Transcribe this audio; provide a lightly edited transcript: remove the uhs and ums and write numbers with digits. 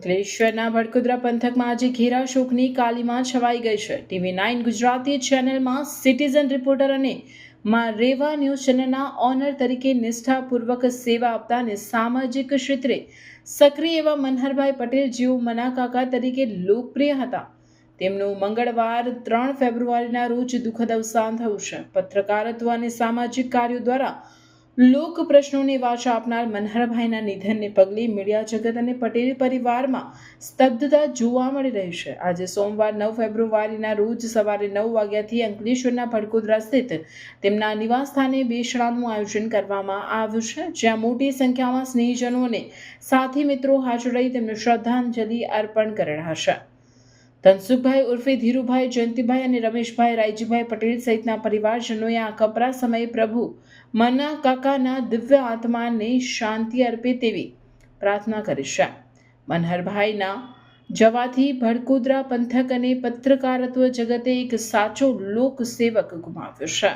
અંકલેશ્વરના ભડકુદરા પંથકમાં આજે ઘેરા શોકની કાલીમાં છવાઈ ગઈ છે. TV9 ગુજરાતી ચેનલમાં સિટીઝન રિપોર્ટર અને રેવા ન્યૂઝ ચેનલના ઓનર તરીકે નિષ્ઠાપૂર્વક સેવા આપતા અને સામાજિક ક્ષેત્રે સક્રિય એવા મનહરભાઈ પટેલ જેઓ મનાકાકા તરીકે લોકપ્રિય હતા. તેમનું મંગળવાર 3 ફેબ્રુઆરીના રોજ દુઃખદ અવસાન થયું છે. પત્રકારત્વ અને સામાજિક કાર્યો દ્વારા લોક પ્રશ્નોને વાચા આપનાર મનહરભાઈના નિધનને પગલે મીડિયા જગત અને પટેલ પરિવારમાં સ્તબ્ધતા જોવા મળી રહી છે. આજે સોમવાર 9 ફેબ્રુઆરીના રોજ સવારે 9 વાગ્યાથી અંકલેશ્વરના ભડકુદરા સ્થિત તેમના નિવાસસ્થાને બેસણાનું આયોજન કરવામાં આવ્યું છે, જ્યાં મોટી સંખ્યામાં સ્નેહીજનો અને સાથી મિત્રો હાજર રહી તેમને શ્રદ્ધાંજલિ અર્પણ કરી રહ્યા છે. ધનસુખભાઈ ઉર્ફે ધીરુભાઈ, જયંતિભાઈ અને રમેશભાઈ રાયજીભાઈ પટેલ સહિતના પરિવારજનોએ આ કપરા સમયે પ્રભુ મના કાકાના દિવ્ય આત્માને શાંતિ અર્પે તેવી પ્રાર્થના કરી છે. મનહરભાઈના જવાથી ભડકુદરા પંથક અને પત્રકારત્વ જગતે એક સાચો લોક સેવક ગુમાવ્યો છે.